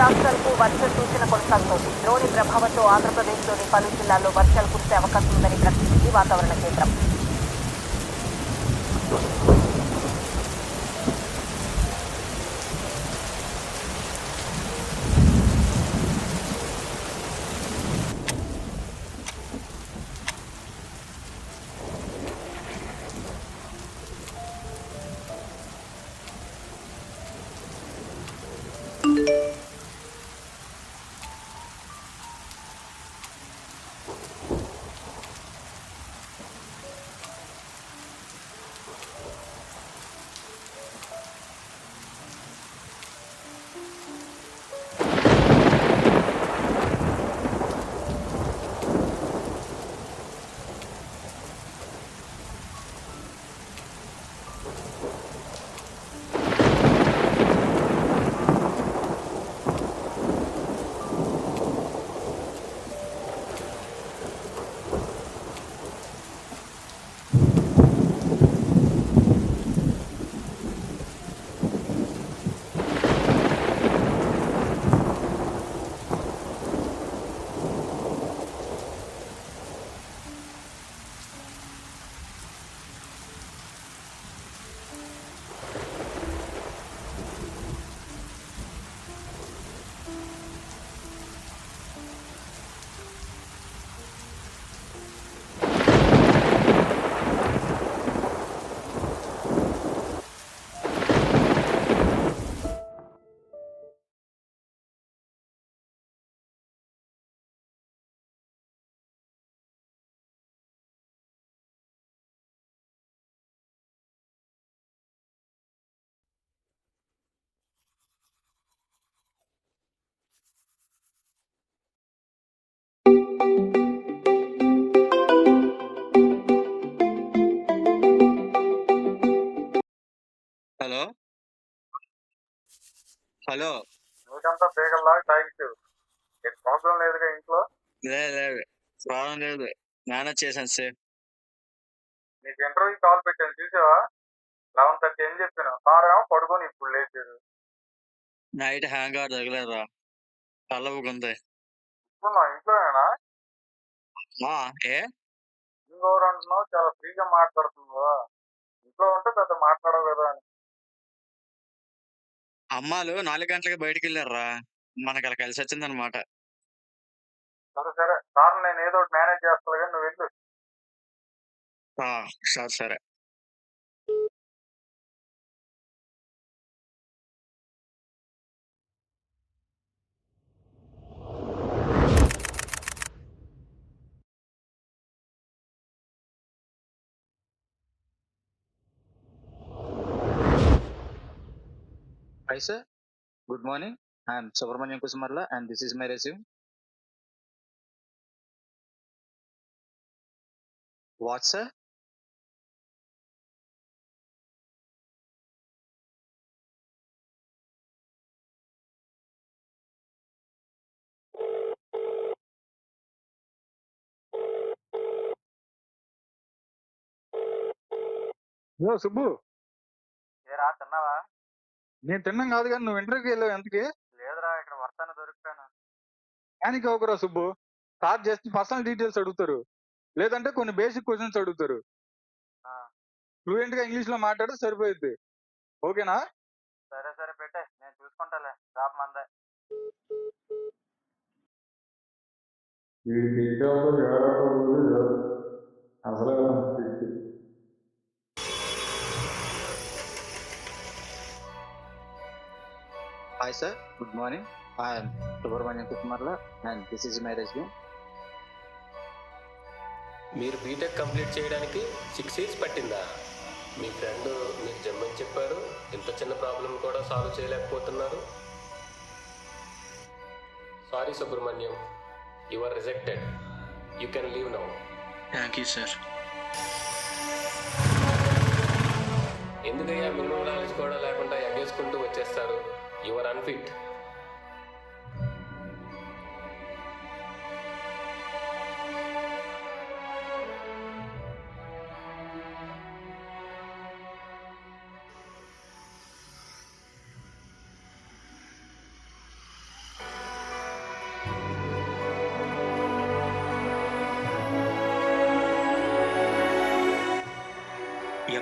రాష్ట్రాలకు వర్ష సూచన కొనసాగుతోంది. ద్రోణి ప్రభావంతో ఆంధ్రప్రదేశ్లోని పలు జిల్లాల్లో వర్షాలు కురిసే అవకాశం ఉందని ప్రకటించింది వాతావరణ కేంద్రం. హలో హలో నీకంతా బేగల్లాగా తాగిచ్చు. ప్రాబ్లం లేదుగా ఇంట్లో? లేదు ప్రాబ్లం లేదు, మేనేజ్ చేశాను సార్. నీకు ఇంటర్వ్యూ కాల్ పెట్టాను చూసావా? 11:30 అని చెప్పాను. సారేమో పడుకొని ఇప్పుడు లేచారు. నైట్ హ్యాంగ్ అవుట్ తగలేదురా, తలవుకుంది. ఇప్పుడు నా ఇంట్లోనేనా? ఏ ఇంకోరు అంటున్నావు, చాలా ఫ్రీగా మాట్లాడుతున్నావా? ఇంట్లో ఉంటే పెద్ద మాట్లాడవు కదా అని. అమ్మాలు 4 గంటలకి బయటికి వెళ్ళారా, మనకి అలా కలిసి వచ్చిందనమాట. సరే సార్, నేను ఏదో ఒకటి మేనేజ్ చేస్తా కానీ నువ్వు వెళ్ళు. సరే. Hi sir, good morning. I am Subramanian Kusumarla and this is my resume. What sir? Subbu, ఏరా తిన్నావా? నేను తిన్నాం కాదు కానీ నువ్వు ఇంటర్వ్యూకి వెళ్ళావు ఎంతకి? లేదురా, ఇక్కడ వర్తాన్ని దొరికిపోయాను. దానికి అవకురా సుబ్బు. స్టార్ట్ చేస్తే పర్సనల్ డీటెయిల్స్ అడుగుతారు, లేదంటే కొన్ని బేసిక్ క్వశ్చన్స్ అడుగుతారు. ఫ్లూయెంట్ గా ఇంగ్లీష్ లో మాట్లాడితే సరిపోయింది. ఓకేనా? సరే పెట్టే, నేను చూసుకుంటాలే. జాబ్ మందే. Hi sir, good morning. I am Subramanian Kusumarla and this is my resume. మీరు బీటెక్ కంప్లీట్ చేయడానికి 6 years పట్టిందా? మీ ఫ్రెండ్ మీకు జమ్మని చెప్పారు, ఇంత చిన్న ప్రాబ్లం కూడా సాల్వ్ చేయలేకపోతున్నారు. Sorry Subrahmanyam, you are rejected. You can leave now. Thank you sir. ఎందుకయ్యా మినిమం నాలెడ్జ్ కూడా లేకుండా ఎగేసుకుంటూ వచ్చేస్తారు? You are unfit.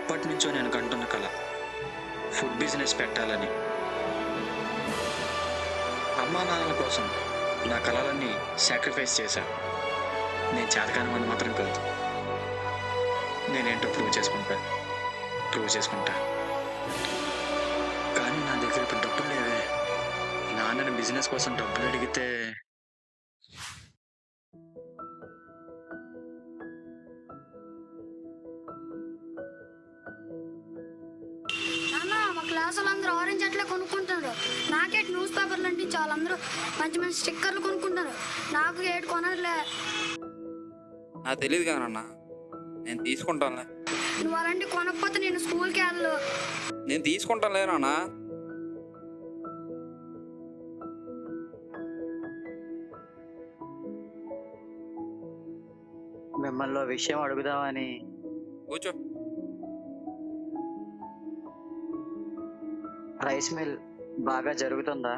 ఎప్పటి నుంచో నేను కంటున్న కళ ఫుడ్ బిజినెస్ పెట్టాలని. అమ్మా నాన్నల కోసం నా కళలన్నీ సాక్రిఫైస్ చేశా. నేను చేతకాని వాడిని మాత్రం కాదు. నేనేంటో ప్రూవ్ చేసుకుంటా. కానీ నా దగ్గర ఇప్పుడు డబ్బులు లేవే. నాన్నని బిజినెస్ కోసం డబ్బులు అడిగితే నాన్న మా క్లాస్ వాళ్ళందరూ ఆరెంజ్ అట్లే కొనుక్కుంటారు. నాకే న్యూస్ పేపర్లు అంటే వాళ్ళందరూ మంచి మంచి స్టిక్కర్లు కొనుక్కుంటారు. నాకు ఏడు కొనట్లే. నాకు తెలియదు కానన్నా, నేను తీసుకుంటానులే. నువ్వు అలాంటి కొనకపోతే నేను స్కూల్కి వెళ్ళను. నేను తీసుకుంటానులే నాన్న. మిమ్మల్ని విషయం అడుగుదామని. కూర్చో. రైస్ మిల్ బాగా జరుగుతుందా?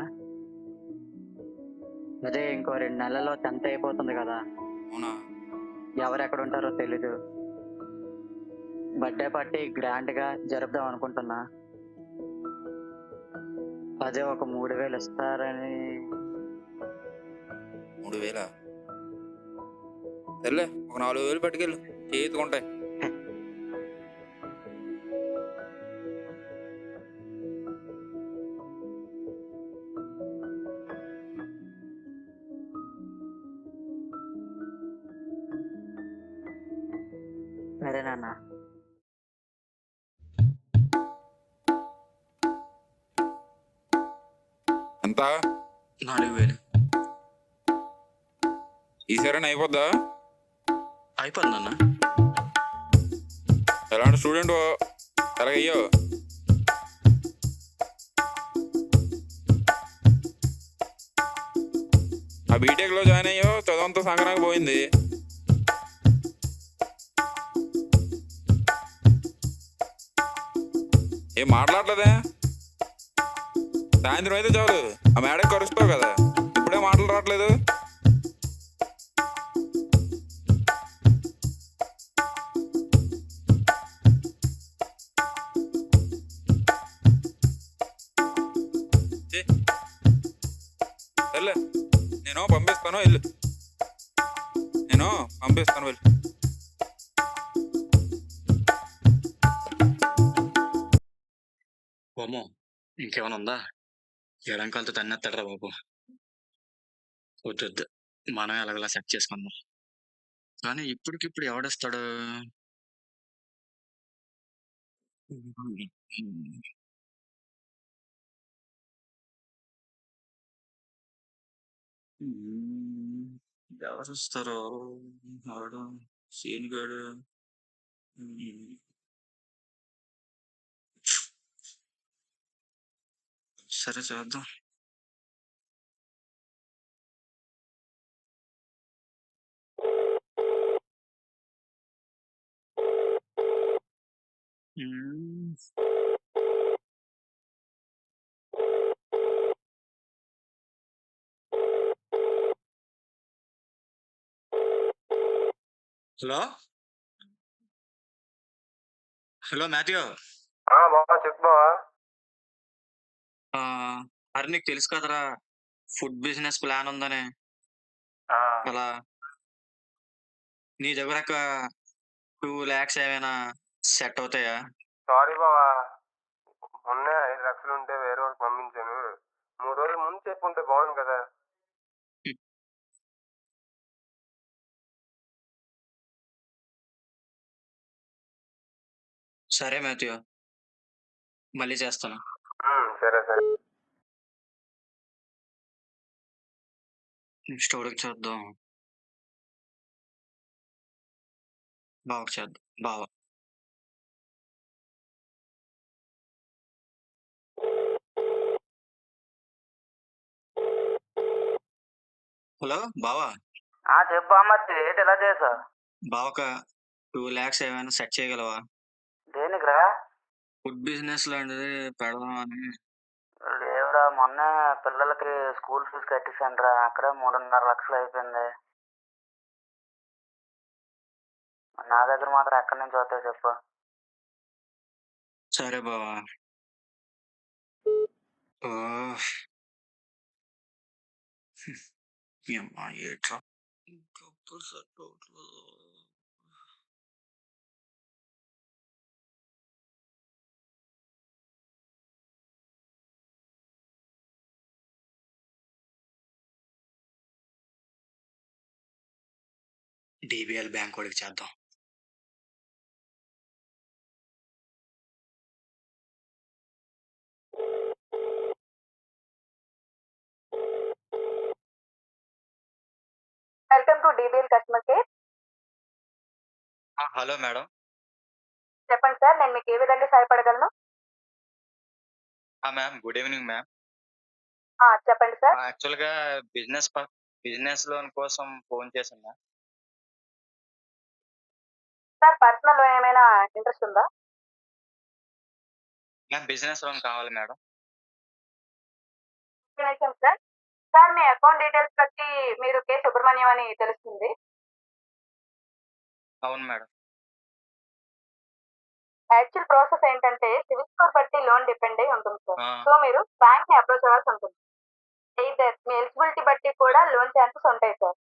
అదే ఇంకో 2 నెలల్లో 10th అయిపోతుంది కదా. అవునా? ఎవరెక్కడ ఉంటారో తెలీదు. బర్త్డే పార్టీ గ్రాండ్ గా జరుపుదాం అనుకుంటున్నా. అదే ఒక 3000 ఇస్తారని. 3000? సర్లే, ఒక 4000 పట్టుకెళ్ళు, చేతుకుంటాయి. సరే నాన్న. ఎంత? 4000 ఈసారైనా అయిపోద్దా? అయిపోయింది నాన్న. ఎలాంటి స్టూడెంట్ ఎలాగయ్యో? ఆ బీటెక్లో జాయిన్ అయ్యో, చదువంతా సంక్రాంతికి పోయింది. ఏం మాట్లాడలేదే? సాయంత్రం అయితే చాలు, ఆ మేడం కరుస్తావు కదా, ఇప్పుడే మాటలు రావట్లేదు. సర్లే, నేను పంపిస్తాను వెళ్ళు. వెళ్ళు. ఓమో, ఇంకేమైనా ఉందా? ఎడంకాలతో తన్నెత్తాడరా బాబు. వద్దు, మనం ఎలాగలా సెట్ చేసుకుందాం. కానీ ఇప్పటికిప్పుడు ఎవడేస్తాడు? ఎవరు వస్తారో? ఆడు సీన్ గాడు. సరే చేద్దాం. Hello Matthew. బావా చెప్పు బావా. అరే నీకు తెలుసు కదరా ఫుడ్ బిజినెస్ ప్లాన్ ఉందని. అలా నీ దగ్గర 2 lakhs ఏమైనా సెట్ అవుతాయా? సారీ బావా, మొన్నే 5 లక్షలు ఉంటే వేరే వాళ్ళకి పంపించాను. 3 రోజుల ముందు చెప్పుంటే బాగుంది కదా. సరే మాథ్యూ, మళ్ళీ చేస్తాను. సరే సరే. నెక్స్ట్ ఎవరికి చేద్దాం? బావకి చేద్దాం. బావ. హలో బావా. చెప్పు అమ్మద్ది, ఏంటి ఎలా చేసా? బావక 2 lakhs ఏమైనా సెట్ చేయగలవా? దేనికిరా? ఫుడ్ బిజినెస్ లాంటిది పెడదామని. లేవురా, మొన్న పిల్లలకి స్కూల్ ఫీజు కట్టేసాను రా, అక్కడే 3.5 లక్షలు అయిపోయింది. నా దగ్గర మాత్రం ఎక్కడి నుంచి వస్తాయి చెప్పు. సరే బావా. ఆ, ఈ అమ్మాయి ఏట్రా ఇంకప్పుడు సెట్ అవట్లేదు. డిబిఎల్ బ్యాంక్ వాడికి చేద్దాం. Welcome to DBL customer care. Hello madam. చెప్పండి సార్, నేను మీకు ఏ విధంగా సహాయపడగలను? Ma'am good evening ma'am. చెప్పండి సార్. యాక్చువల్గా బిజినెస్ లోన్ కోసం ఫోన్ చేశాను. సార్ పర్సనల్ లోన్ ఏమైనా ఇంట్రెస్ట్ ఉందా? మ్యామ్ బిజినెస్ లోన్ కావాలి మేడం. నిమిషం సార్. సార్ మీ అకౌంట్ డీటెయిల్స్ బట్టి మీరు కె సుబ్రహ్మణ్యం అని తెలుస్తుంది. అవును మేడం. యాక్చువల్ ప్రాసెస్ ఏంటంటే సివిల్ స్కోర్ బట్టి లోన్ డిపెండ్ అయి ఉంటుంది సార్. ఆ. సో మీరు బ్యాంక్ ని అప్రోచ్ అవ్వాల్సి ఉంటుంది. ఎయిదర్ మీ ఎలిజిబిలిటీ బట్టి కూడా లోన్ ఛాన్సెస్ ఉంటాయి సార్.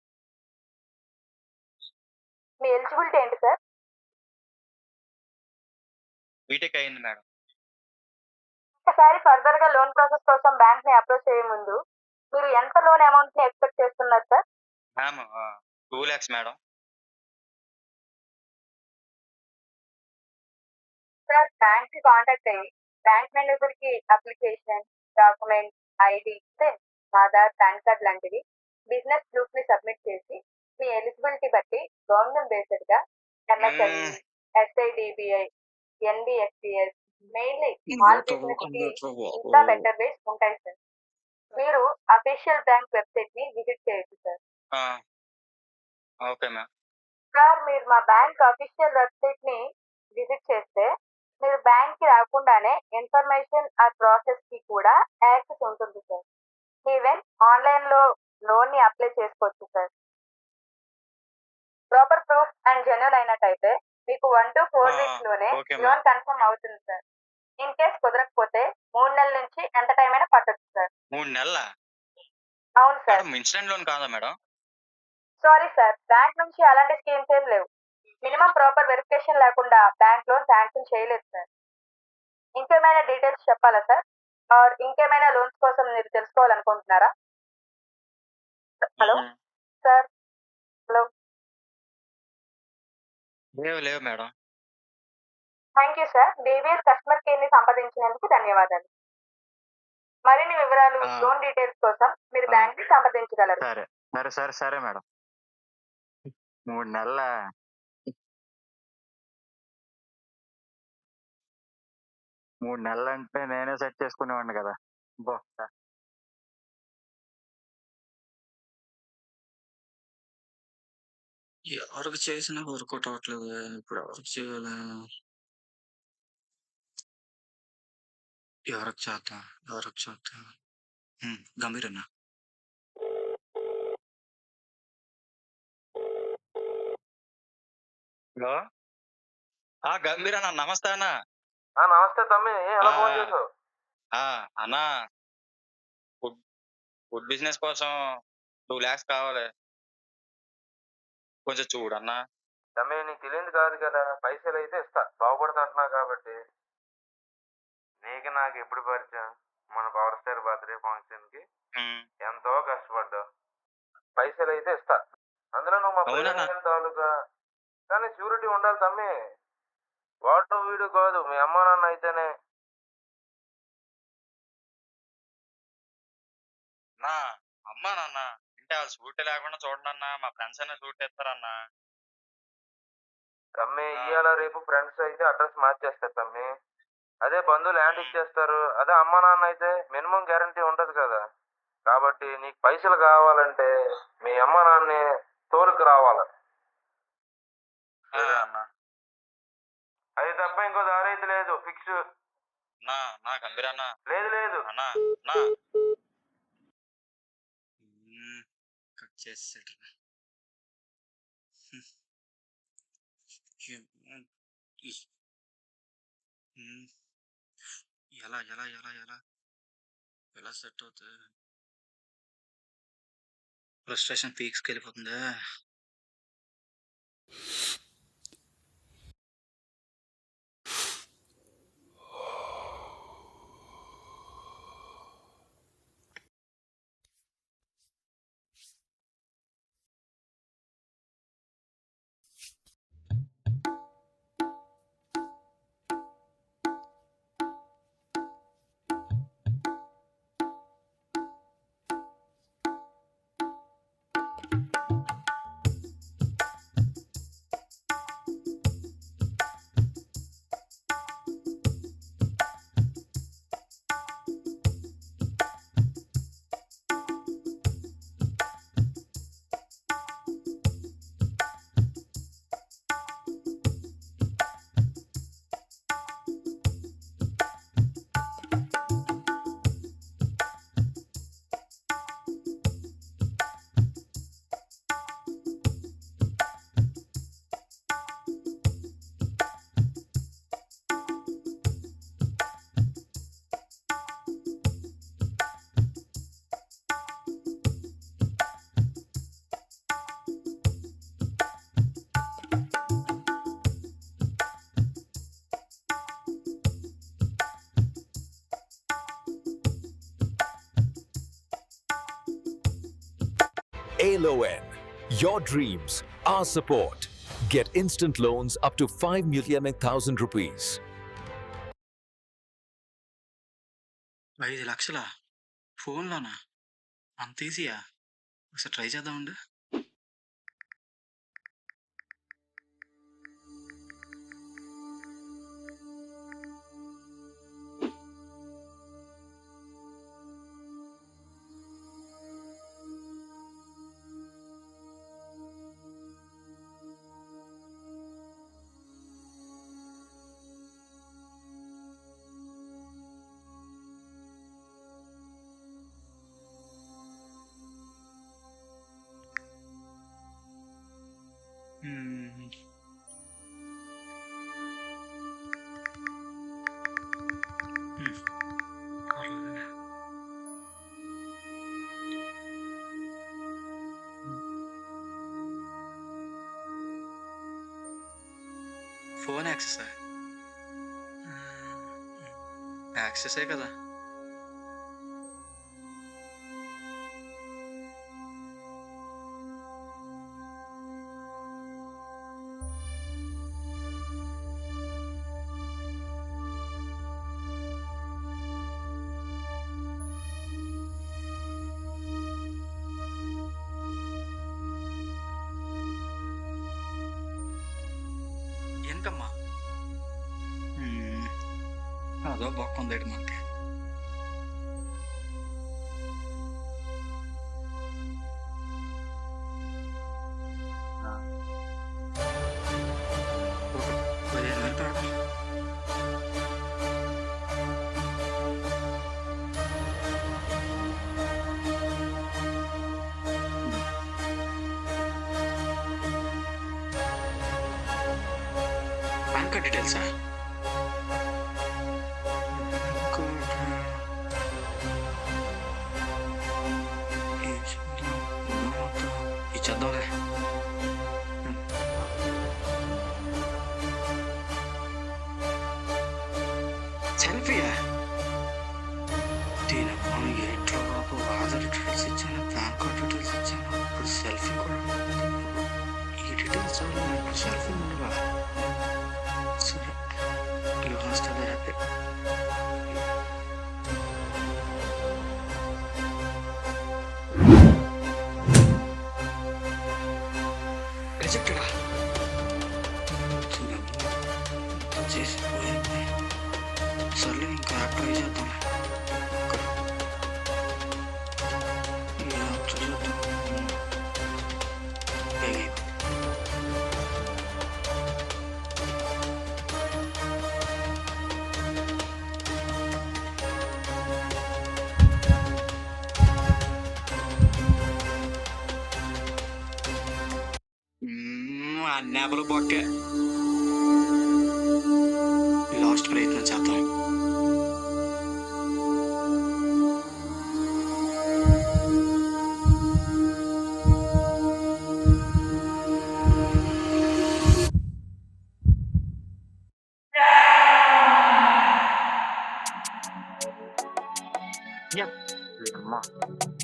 మీ ఎలిజిబిలిటీ ఏంటి సార్? బీటెక్ అయింది మేడం. ఒకసారి ఫర్దర్ గా లోన్ ప్రాసెస్ కోసం బ్యాంక్ ని అప్రోచ్ అయ్యే ముందు మీరు ఎంత లోన్ అమౌంట్ ని ఎక్స్పెక్ట్ చేస్తున్నారు sir? Ma'am 2 lakhs madam. Sir bank కి కాంటాక్ట్ అయ్యి బ్యాంక్ మేనేజర్ కి application, document, ID, Aadhaar, PAN card లాంటివి బిజినెస్ ప్రూఫ్ ని సబ్మిట్ చేసి మీ ఎలిజిబిలిటీ బట్టి గవర్నమెంట్ బేస్డ్ గా MSME, SIDBI, NBFCs, mainly small business కి ఇంకా బెటర్ వేస్ ఉంటాయి సార్. మీరు అఫీషియల్ బ్యాంక్ వెబ్సైట్ ని విజిట్ చేయొచ్చు సార్. Okay ma'am. సార్ మీరు మా బ్యాంక్ అఫీషియల్ వెబ్సైట్ ని విజిట్ చేస్తే మీరు బ్యాంక్ కి రాకుండానే ఇన్ఫర్మేషన్ ఆ ప్రాసెస్ కి కూడా యాక్సెస్ ఉంటుంది సార్. ఈవెన్ ఆన్లైన్ లో లోన్ ని అప్లై చేసుకోవచ్చు sir. Proper proof and genuine అయినట్టయితే మీకు 1 to 4 weeks లోనే okay, ma'am. లోన్ కన్ఫర్మ్ అవుతుంది సార్. ఇన్ కేస్ కుదరకపోతే 3 నెలల నుంచి ఎంత టైం అయినా పట్టొచ్చు సార్. 3 నెలల అవును సార్. మేడం ఇన్స్టెంట్ లోన్ కాదా మేడం? సారీ సార్, బ్యాంక్ నుంచి అలాంటి స్కీమ్స్ ఏం లేవు. మినిమం ప్రాపర్ వెరిఫికేషన్ లేకుండా బ్యాంక్ లోన్ శాంక్షన్ చేయలేదు సార్. ఇంకేమైనా డీటెయిల్స్ చెప్పాలా సార్? ఆర్ ఇంకేమైనా లోన్స్ కోసం మీరు తెలుసుకోవాలనుకుంటున్నారా? Hello sir. హలో. లేవు madam. Thank you sir. DBL customer care ని సంప్రదించినందుకు ధన్యవాదాలు. మరిన్ని వివరాలు, లోన్ డీటెయిల్స్ కోసం మీరు బ్యాంక్ ని సంప్రదించగలరు. సరే మేడం. 3 నెలల 3 నెలలు అంటే నేనే సెట్ చేసుకునేవాడిని కదా. ఎవరికి చేసినా వర్కౌట్ అవ్వట్లేదు. ఇప్పుడు ఎవరికి చేయాలి? ఎవరికి చేద్దాం? గంభీర్ అన్న. హలో. గంభీర్ అన్న, నమస్తే అన్న. నమస్తే తమ్మి, ఎలా ఫోన్ చేసావు? అన్నా ఫుడ్ బిజినెస్ కోసం 2 lakhs కావాలి, కొంచెం చూడన్నా. తమ్మి నీకు తెలియదు కాదు కదా, పైసలు అయితే ఇస్తా, బాగుపడతా అంటున్నా కాబట్టి. నీకు నాకు ఎప్పుడు పరిచయం? మన పవర్ స్టార్ బర్త్డే ఫంక్షన్ కి ఎంతో కష్టపడ్డావు. పైసలు అయితే ఇస్తా, అందులో నువ్వు మా పిల్లలు తాలూకా. కానీ షూరిటీ ఉండాలి తమ్మి. వాడు వీడు కాదు, మీ అమ్మ నాన్న అయితేనే. అమ్మా నాన్న అంటే వాళ్ళు సూట్ లేకుండా చూడండి అన్న, మా ఫ్రెండ్స్ అయినా సూట్ ఇస్తారన్నా. తమ్మి ఇవాళ రేపు ఫ్రెండ్స్ అయితే అడ్రస్ మార్చేస్తారు తమ్మి. అదే బంధువులు ల్యాండ్ ఇచ్చేస్తారు. అదే అమ్మ నాన్న అయితే మినిమం గ్యారంటీ ఉంటది కదా. కాబట్టి నీకు పైసలు కావాలంటే మీ అమ్మ నాన్నే తోలుకు రావాలి. అది తప్ప ఇంకో దారి అయితే లేదు, ఫిక్స్. గంభీర్ అన్న. లేదు అన్నా కట్ చేసాడు. ఎలా ఎలా ఎలా ఎలా ఎలా సెట్ అవుతుంది? Frustration పీక్స్కి వెళ్ళిపోతుందా? ALON, your dreams, our support. Get instant loans up to 5 million and 1,000 rupees. 5 లక్షలా? ఫోన్లోనా? అంత ఈజీయా? ఒకసారి ట్రై చేద్దామండి. ఫోన్ యాక్సెసా? యాక్సెసే కదా. ఏంటమ్మా? అదో బొక్క ఉందేటి మనకి. ఒక 15,000 పెడదాం. Pan card డీటెయిల్సా? ఇచ్చేద్దాంలే. సెల్ఫీయా? దీనమ్మా ఏంట్రా బాబు, ఆధార్ డీటెయిల్స్ ఇచ్చాను, పాన్ కార్డ్ డీటెయిల్స్ ఇచ్చాను, ఇప్పుడు సెల్ఫీ కూడా. ఈ డీటెయిల్స్ చాలు, ఇప్పుడు సెల్ఫీ ఉండవా? సరే, యూ హాస్టల్ హ్యాపీ. రిజెక్టెడా? చేసిపోయింది. సర్లే, ఇంకా యాప్ ట్రై చేద్దాం. ఈ యాప్ చూద్దాం. అన్ని యాప్లు బొక్కే. లాస్ట్ ప్రయత్నం చేద్దాం.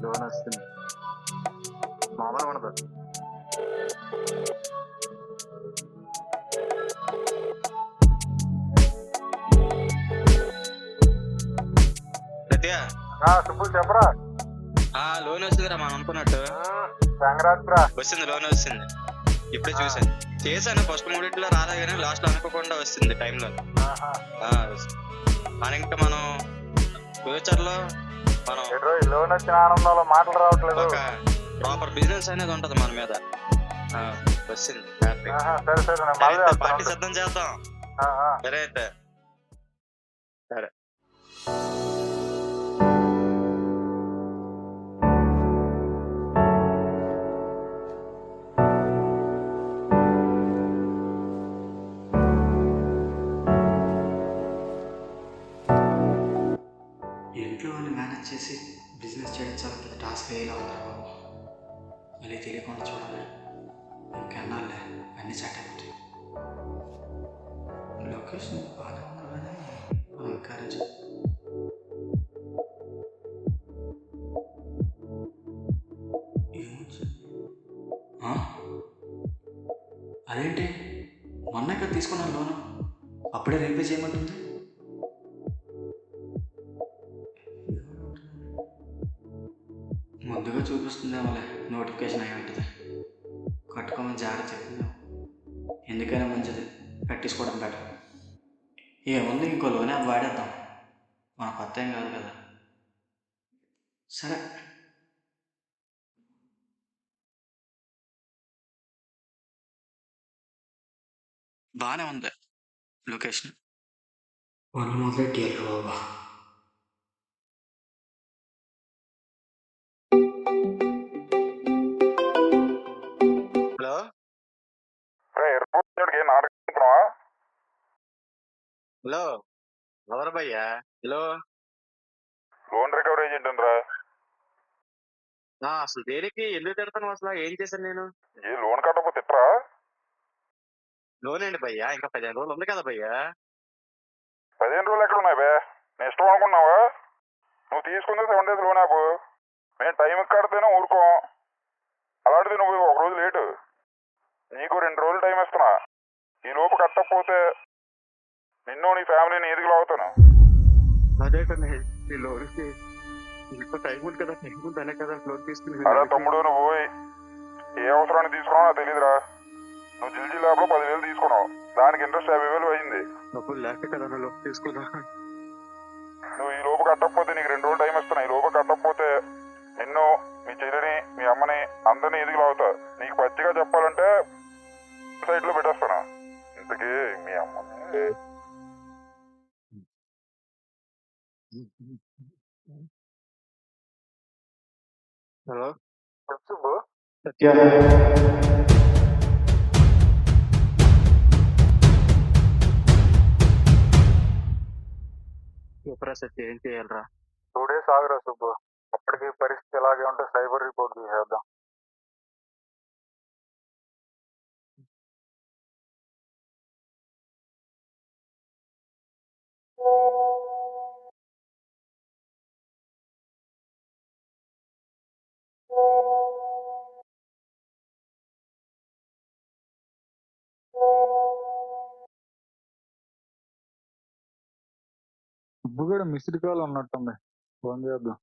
లోన్ వస్తుంది మామూలు ఉండదు. సత్య సుబ్బు చెప్పరా. లోన్ వస్తుందిరా మనం అనుకున్నట్టు. సంక్రాంతిరా. వచ్చింది, లోన్ వస్తుంది. ఇప్పుడే చూసాను, చేశాను. ఫస్ట్ మూడిట్లో రాలే కానీ లాస్ట్ లో అనుకోకుండా వస్తుంది టైంలో. మన ఇంకా మనం ఫ్యూచర్ లో మనం లోన్ వచ్చిన ఆనందంలో మాటలు రావట్లేదు. ఒక ప్రాపర్ బిజినెస్ అనేది ఉంటది మన మీద. వచ్చింది. సరే సరే పార్టీ సిద్ధం చేద్దాం. సరే అయితే సరే. ఇంట్లో వాళ్ళు మేనేజ్ చేసి బిజినెస్ చేయడం చాలా పెద్ద టాస్క్ వేయలో ఉన్నారు బాబు. మళ్ళీ తెలియకుండా చూడాలి. ఇంకెన్నాళ్ళే అన్నీ సెట్ అయిపోతాయి. లొకేషన్ బాగానే ఉన్నారు కానీ మనం ఎంకరేజ్ అదేంటి మొన్న ఇక్కడ తీసుకున్నాను లోను, అప్పుడే రీపే చేయమంటుంది. ముందుగా చూపిస్తుందేమోలే, నోటిఫికేషన్ అయి ఉంటుంది. కట్టుకోమని జాగ్రత్త చెప్పింది. ఎందుకైనా మంచిది, కట్టేసుకోవడం బెటర్. ఏముంది, ఇంకో లోనే వాడేద్దాం. మన కొత్త ఏం కాదు కదా. సరే బాగానే ఉంది లొకేషన్. వాళ్ళు మొదలెట్టి బాబా. హలో హలో ఎవరు భయ్యా? హలో, లోన్ రికవరీ ఏజెంట్ రా. అసలు దేనికి ఎందుకు తిడతాను? అసలు ఏం చేశాను నేను? ఏ లోన్ కట్టకపోతే తిట్టరా? లోన్ ఏంటి భయ్యా? ఇంకా 15 రోజులు ఉంది కదా భయ్యా. 15 రోజులు ఎక్కడ ఉన్నాయి బే? నేను ఇష్టం అనుకున్నావా? నువ్వు తీసుకుంది 7 days లోన్ యాప్. మేము టైంకి కడితేనే ఊరుకోం. అలాంటిది నువ్వు 1 రోజు లేటు. నీకు 2 రోజులు టైం ఇస్తున్నా. ఈ లోపు కట్టకపోతే నిన్ను నీ ఫ్యామిలీని ఎదిగి లాగుతాను. అదే కదా ఈ లోన్కి ఇంకా టైం ఉంది కదా, టైం ఉందనే కదా లోన్ తీసుకుని. అలా తమ్ముడు, నువ్వు ఏ అవసరాన్ని తీసుకున్నావు నాకు తెలియదురా. నువ్వు జిల్జీ ల్యాబ్లో 10,000 తీసుకున్నావు, దానికి ఇంట్రెస్ట్ 50,000 అయింది. డబ్బులు లేక కదా లోన్ తీసుకున్నా. నువ్వు ఈ లోపు కట్టకపోతే నీకు 2 రోజులు టైం ఇస్తున్నా. ఈ లోపు కట్టకపోతే నిన్ను, మీ చెల్లిని, మీ అమ్మని అందరినీ ఎదిగి లాగుతా. నీకు పచ్చిగా చెప్పాలంటే సైట్లో పెట్టేస్తాను. ఇంతకీ మీ అమ్మని హలో సుబ్బు. సూపరా సత్య, ఏం చేయాలరా? 2 days ఆగురా సుబ్బు. అప్పటికి పరిస్థితి ఎలాగే ఉంటే సైబర్ రిపోర్ట్ తీసేద్దాం. సుబ్బు కూడా మిస్డ్ కాల్ ఉన్నట్టుంది, ఫోన్ చేద్దాం.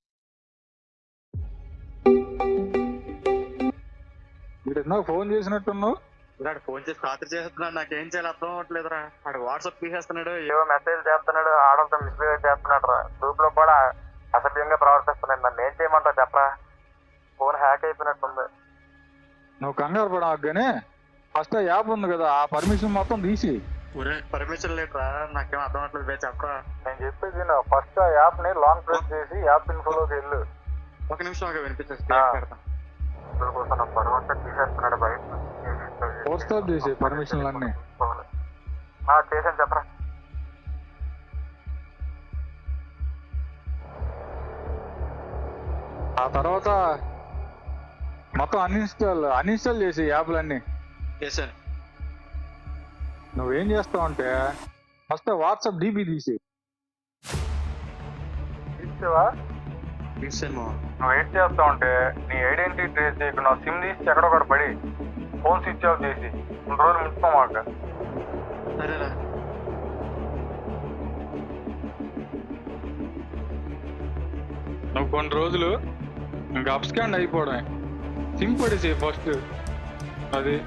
మీరు ఇందాక ఫోన్ చేసినట్టున్నావు. ఇలాంటి ఫోన్ చేసి ఖాతరు చేస్తున్నాడు, నాకేం చేయాలి అర్థం అవ్వట్లేదురా. వాడు వాట్సాప్ తీసేస్తున్నాడు, ఏవో మెసేజ్ చేస్తున్నాడు, ఆడలతో మిస్బిహేవ్ చేస్తున్నాడు రా. గ్రూప్ లో కూడా అసభ్యంగా ప్రవర్తిస్తున్నాడు. నన్ను ఏం చేయమంటావు చెప్పరా? ఫోన్ హ్యాక్ అయిపోయినట్టుంది. నువ్వు కంగారు పడగానే ఫస్ట్ ఆ యాప్ ఉంది కదా, ఆ పర్మిషన్ మొత్తం తీసి. పర్మిషన్ లేదురా, నాకేం అర్థం అవ్వట్లేదు. చెప్పరా. నేను చెప్పేది ఫస్ట్ ఆ యాప్ ని లాంగ్ ప్రెస్ చేసి యాప్ ఇన్ఫోలోకి వెళ్ళు. ఒక నిమిషం వినిపించేసి తీసేస్తున్నాడు బయట. ఫోర్స్ స్టాప్ చేసి పర్మిషన్లు అన్నీ చేశాను చెప్పరా. ఆ తర్వాత మొత్తం అన్ఇన్స్టాల్ చేసి యాప్లన్నీ చేశాను. నువ్వేం చేస్తావు అంటే ఫస్ట్ వాట్సాప్ డీపీ తీసేవా. నువ్వు వెయిట్ చేస్తా ఉంటే నీ ఐడెంటిటీ ట్రేస్ చేయకుండా సిమ్ తీసి ఎక్కడొకటి పడి ఫోన్ స్విచ్ ఆఫ్ చేసి 2 రోజులు ముట్టుకోమాక. సరేరా. నువ్వు కొన్ని రోజులు ఇంకా అప్స్కాండ్ అయిపోవడమే. సిమ్ పడేసి ఫస్ట్ అది.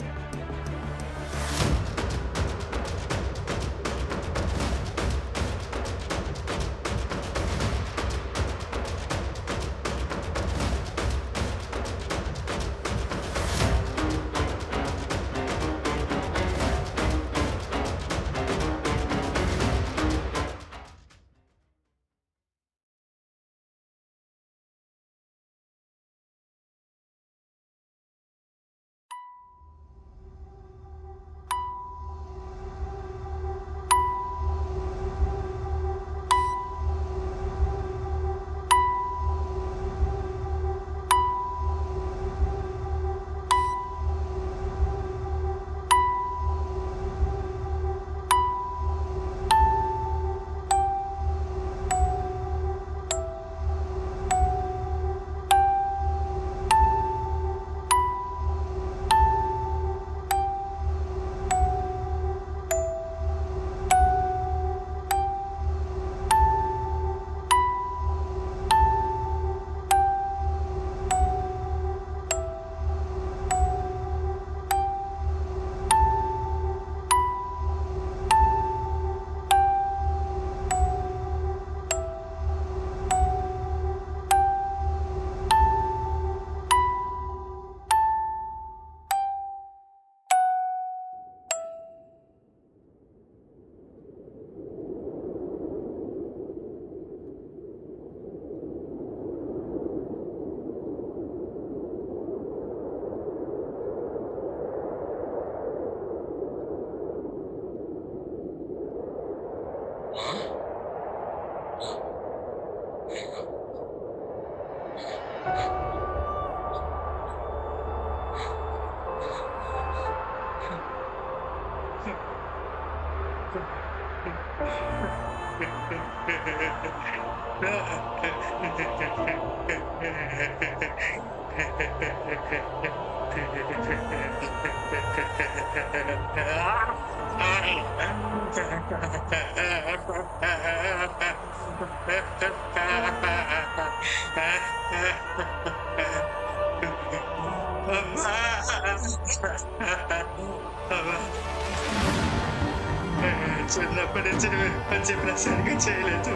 చిన్నప్పటి నుంచి మంచి ప్రసంగం చేయలేదు.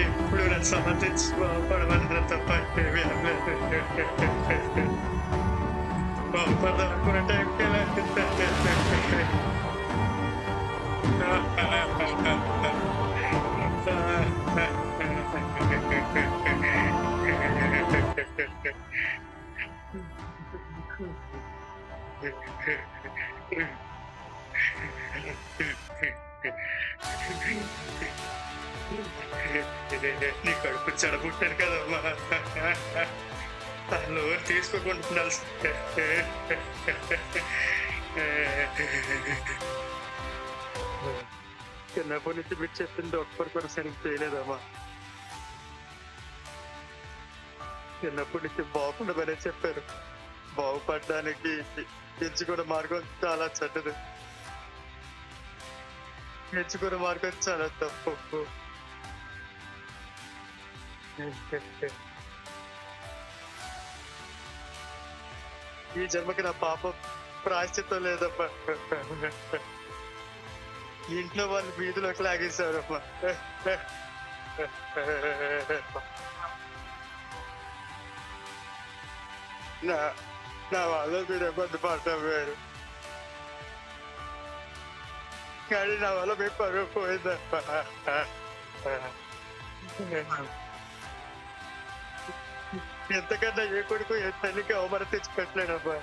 ఎప్పుడు నా సమర్థించి బాగుపడమని తప్ప బాగుపడదాం అనుకున్న టైంకి నీ కడుపు చెడబుట్టాను కదమ్మా, తను తీసుకోకుండా చిన్నప్పటి నుంచి మీరు చెప్పింది ఒక్కరు సరిగ్గా చేయలేదమ్మా. చిన్నప్పటి నుంచి బాగుండమనే చెప్పారు. బాగుపడడానికి ఎంచుకున్న మార్గం చాలా చెడ్డది, ఎంచుకున్న మార్గం చాలా తప్పు. ఈ జన్మకి నా పాపం ప్రాయశ్చిత్తం లేదమ్మా. ఇంట్లో వాళ్ళు వీధిలోకి లాగేశారమ్మా. నా వాళ్ళ మీరు ఇబ్బంది పడతాం వేరు, కానీ నా వల్ల మీకు పరువు పోయిందమ్మా. ఎంతకన్నా ఏ కొడుకు ఏ తల్లికి అవమానం తెచ్చిపెట్టలేనమ్మా.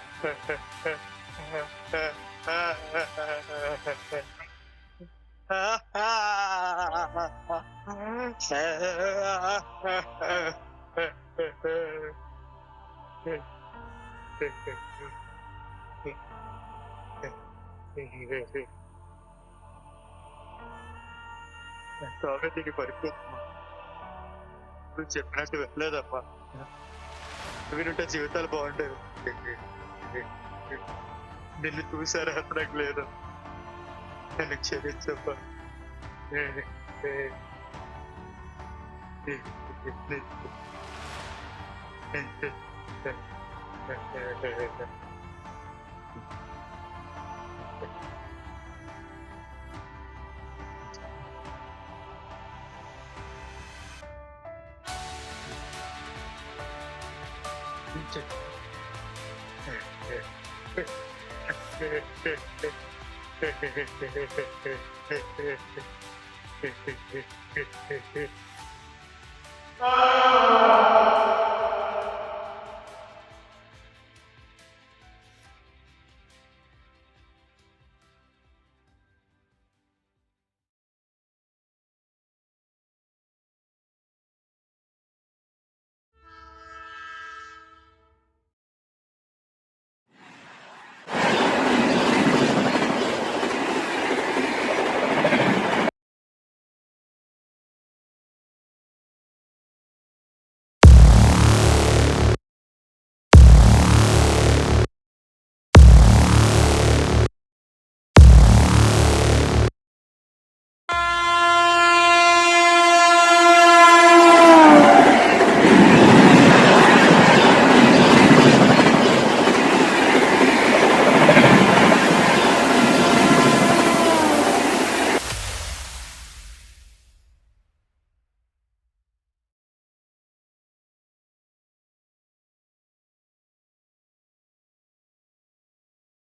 ఎంతోగా నీకు పడిపోతున్నా. నువ్వు చెప్పినట్టు వెళ్ళలేదమ్మా. వినుంటే జీవితాలు బాగుండేవి. నిన్ను చూసారా నాకు లేదు. నన్ను క్షమించమ్మా.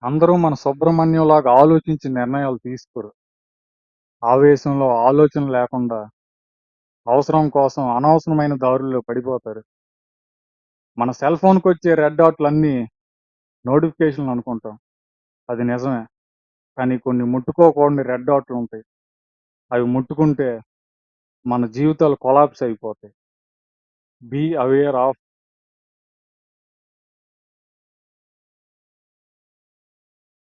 అందరూ మన సుబ్రహ్మణ్యంలాగా ఆలోచించి నిర్ణయాలు తీసుకోరు. ఆవేశంలో ఆలోచన లేకుండా అవసరం కోసం అనవసరమైన దారుల్లో పడిపోతారు. మన సెల్ ఫోన్కి వచ్చే రెడ్ డాట్లన్నీ నోటిఫికేషన్లు అనుకుంటాం. అది నిజమే. కానీ కొన్ని ముట్టుకోకూడని రెడ్ డాట్లు ఉంటాయి. అవి ముట్టుకుంటే మన జీవితాలు కొలాప్స్ అయిపోతాయి. Be aware of